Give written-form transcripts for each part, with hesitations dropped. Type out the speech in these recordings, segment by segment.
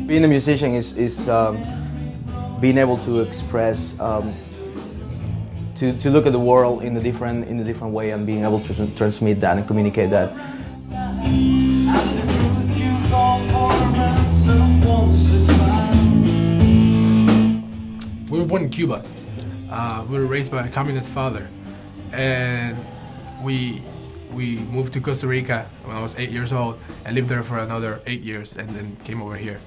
Being a musician is being able to express, to look at the world in a different way, and being able to transmit that and communicate that. We were born in Cuba. We were raised by a communist father, and we moved to Costa Rica when I was 8 years old and lived there for another 8 years, and then came over here.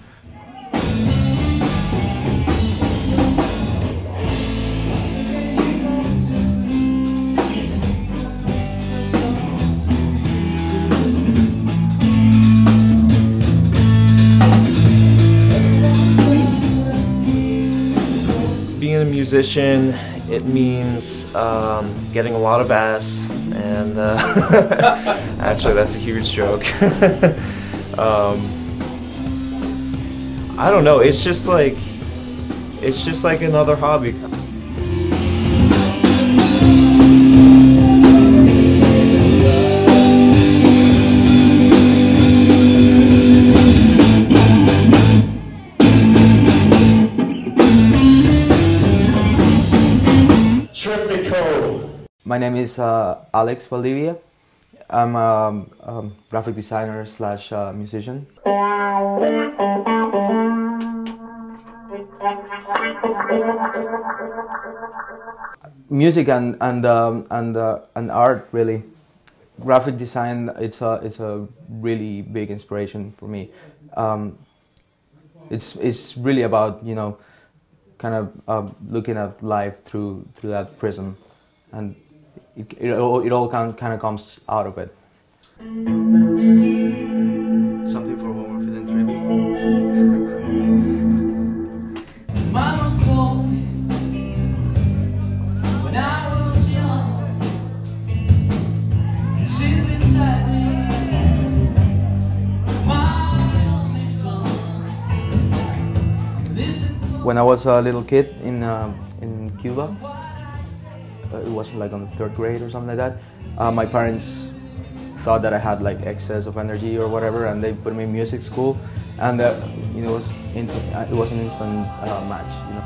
Being a musician, it means getting a lot of ass, and actually that's a huge joke. I don't know, it's just like another hobby. TRIPtiCo. My name is Alex Valdivia. I'm a graphic designer slash musician. Music and art, really. Graphic design, it's a really big inspiration for me. It's really about, you know, kind of looking at life through that prism, and it all kind of comes out of it. Something for when we're feeling trippy. Mama told me when I was young, sit beside me, my only son. When I was a little kid in Cuba, it was like on the 3rd grade or something like that. My parents thought that I had like excess of energy or whatever, and they put me in music school, and you know, it was an instant match. You know.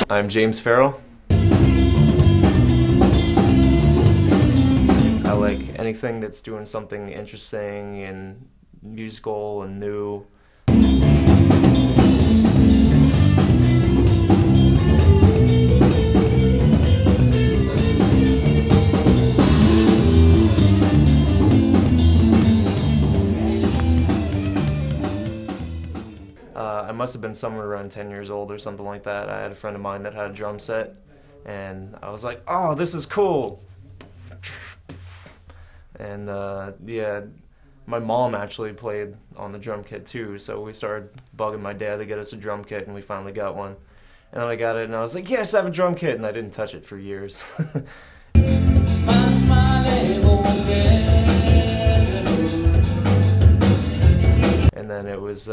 I'm James Farrell. I like anything that's doing something interesting and musical and new. I must have been somewhere around 10 years old or something like that. I had a friend of mine that had a drum set, and I was like, oh, this is cool. And yeah, my mom actually played on the drum kit too, so we started bugging my dad to get us a drum kit, and we finally got one. And then I got it, and I was like, yes, I have a drum kit, and I didn't touch it for years. And then it was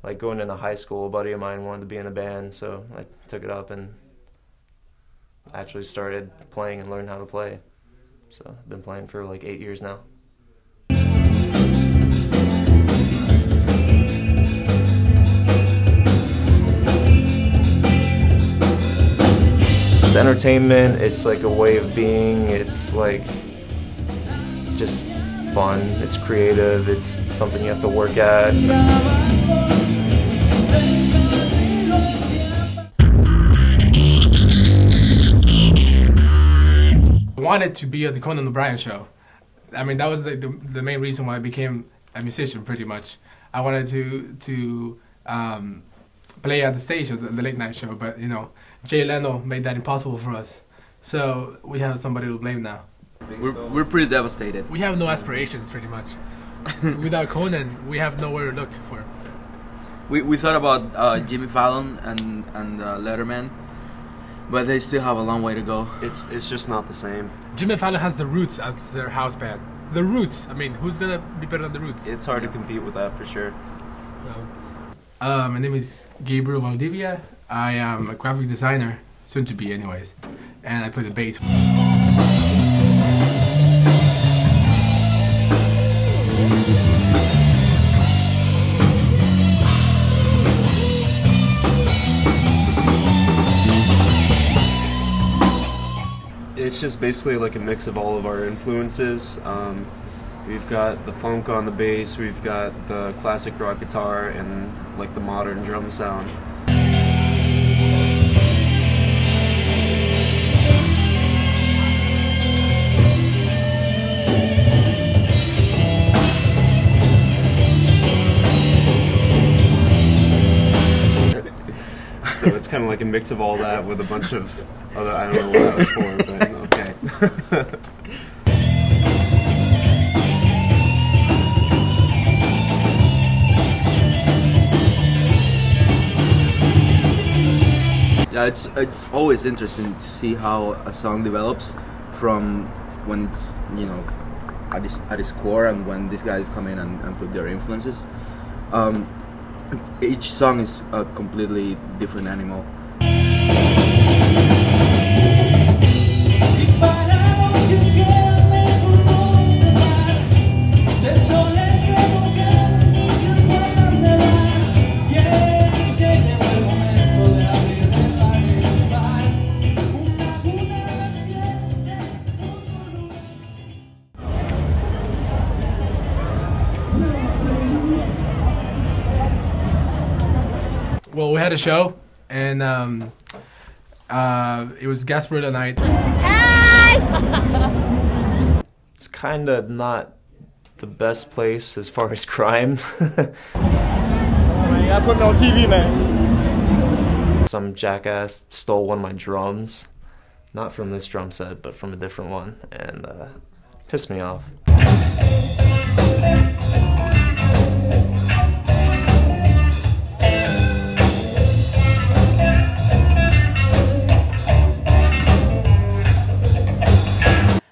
like going into high school, a buddy of mine wanted to be in a band, so I took it up and actually started playing and learned how to play. So I've been playing for like 8 years now. It's entertainment, it's like a way of being, it's like just fun, it's creative, it's something you have to work at. I wanted to be at the Conan O'Brien show. I mean, that was the main reason why I became a musician, pretty much. I wanted to play at the stage of the late night show, but you know, Jay Leno made that impossible for us. So we have somebody to blame now. We're pretty devastated. We have no aspirations, pretty much. Without Conan, we have nowhere to look for. We thought about Jimmy Fallon and Letterman, but they still have a long way to go. It's just not the same. Jimmy Fallon has the Roots as their house band. The Roots. I mean, who's gonna be better than the Roots? It's hard to compete with that for sure. My name is Gabriel Valdivia. I am a graphic designer, soon to be anyways, and I play the bass. It's just basically like a mix of all of our influences. We've got the funk on the bass, we've got the classic rock guitar, and like the modern drum sound. So it's kind of like a mix of all that with a bunch of other, I don't know what that was for, but okay. Yeah, it's always interesting to see how a song develops from when it's, you know, at its core, and when these guys come in and put their influences. Each song is a completely different animal. Well, we had a show, and it was Gasparilla night. It's kind of not the best place as far as crime. I put it on TV, man. Some jackass stole one of my drums, not from this drum set, but from a different one, and pissed me off.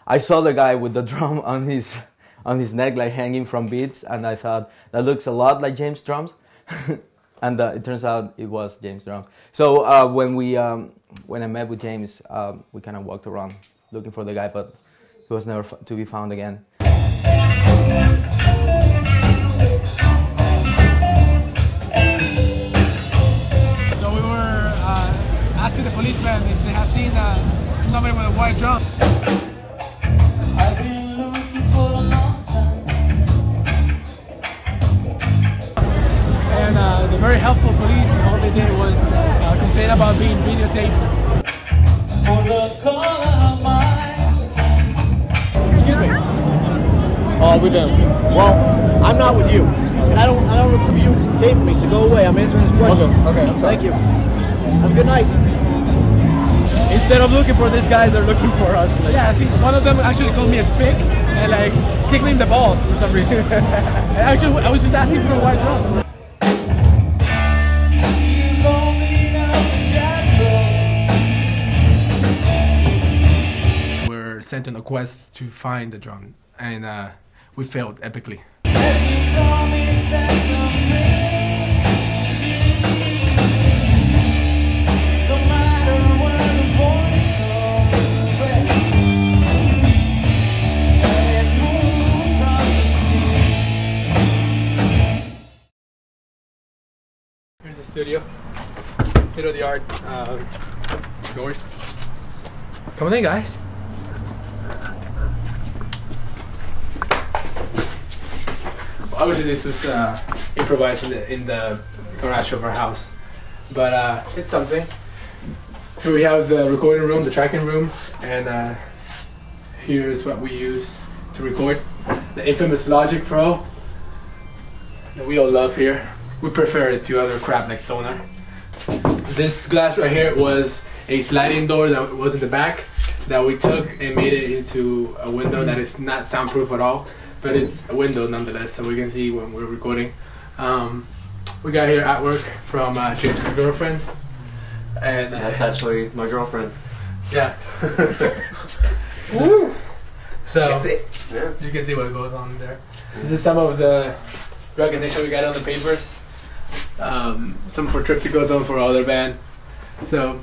I saw the guy with the drum on his neck, like hanging from beats, and I thought that looks a lot like James' drums, and it turns out it was James' drums. So when I met with James, we kind of walked around looking for the guy, but he was never to be found again. So we were asking the policeman if they had seen somebody with a white drum. I've been looking for a long time. And the very helpful police, all they did was complain about being videotaped. For the color of my skin. Excuse me. Oh, we're done. Well, I'm not with you, and I don't remember you taping me. So go away. I'm answering this question. Okay. Thank you. Have a good night. Instead of looking for this guy, they're looking for us. Like, Yeah, I think one of them actually called me a spick and like kicked me in the balls for some reason. And actually, I was just asking for a white drum. We're sent on a quest to find the drum, and we failed epically. Here's the studio, state of the art doors. Come on in, guys. Obviously, this was improvised in the garage of our house, but it's something. Here we have the recording room, the tracking room, and here's what we use to record. The infamous Logic Pro that we all love here. We prefer it to other crap like Sonar. This glass right here was a sliding door that was in the back that we took and made it into a window that is not soundproof at all, but it's a window nonetheless, so we can see when we're recording. We got here artwork from James' girlfriend, and That's actually my girlfriend. yeah. Woo! So Yeah. you can see what goes on there. This is some of the recognition we got on the papers. Some for TRIPtiCo, some for other band. So,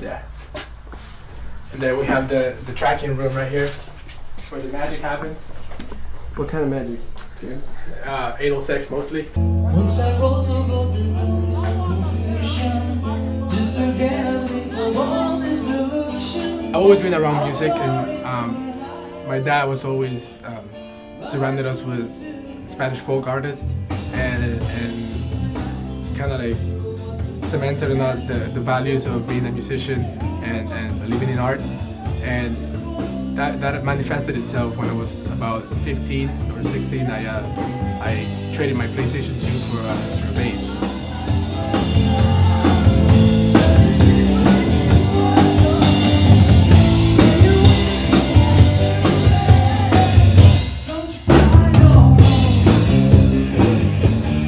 yeah. And then we have the tracking room right here, where the magic happens. What kind of magic? 806 mostly. Once I rose above the noise and confusion, just to get a bit of this illusion. I've always been around music, and my dad was always surrounded us with Spanish folk artists, and kind of like cemented in us the values of being a musician and believing in art. And that manifested itself when I was about 15 or 16. I traded my PlayStation 2 for a bass.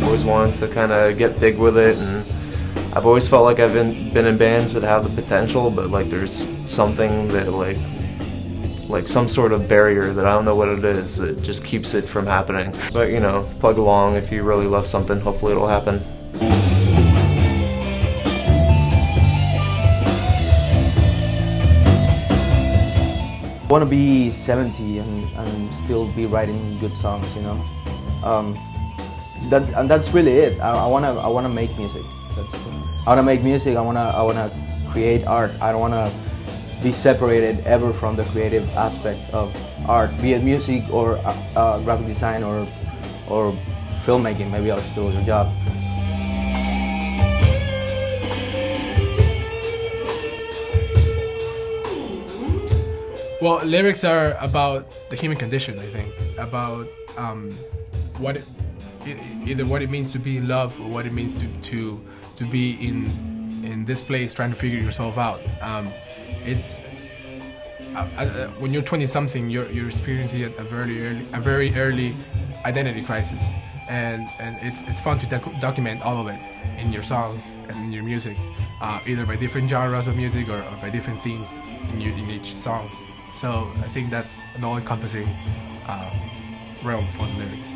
Always wanted to kind of get big with it, and I've always felt like I've been in bands that have the potential, but like there's something that like some sort of barrier that I don't know what it is that just keeps it from happening. But you know, plug along. If you really love something, hopefully it'll happen. I want to be 70 and still be writing good songs, you know. That's really it. I wanna make music. I wanna make music. I wanna create art. I don't wanna be separated ever from the creative aspect of art, be it music or graphic design or filmmaking. Maybe I'll steal your job. Well, lyrics are about the human condition, I think, about either what it means to be in love or what it means to be in this place trying to figure yourself out. It's when you're 20-something, you're experiencing a very early identity crisis, and it's fun to document all of it in your songs and in your music, either by different genres of music or by different themes in each song. So I think that's an all-encompassing realm for the lyrics.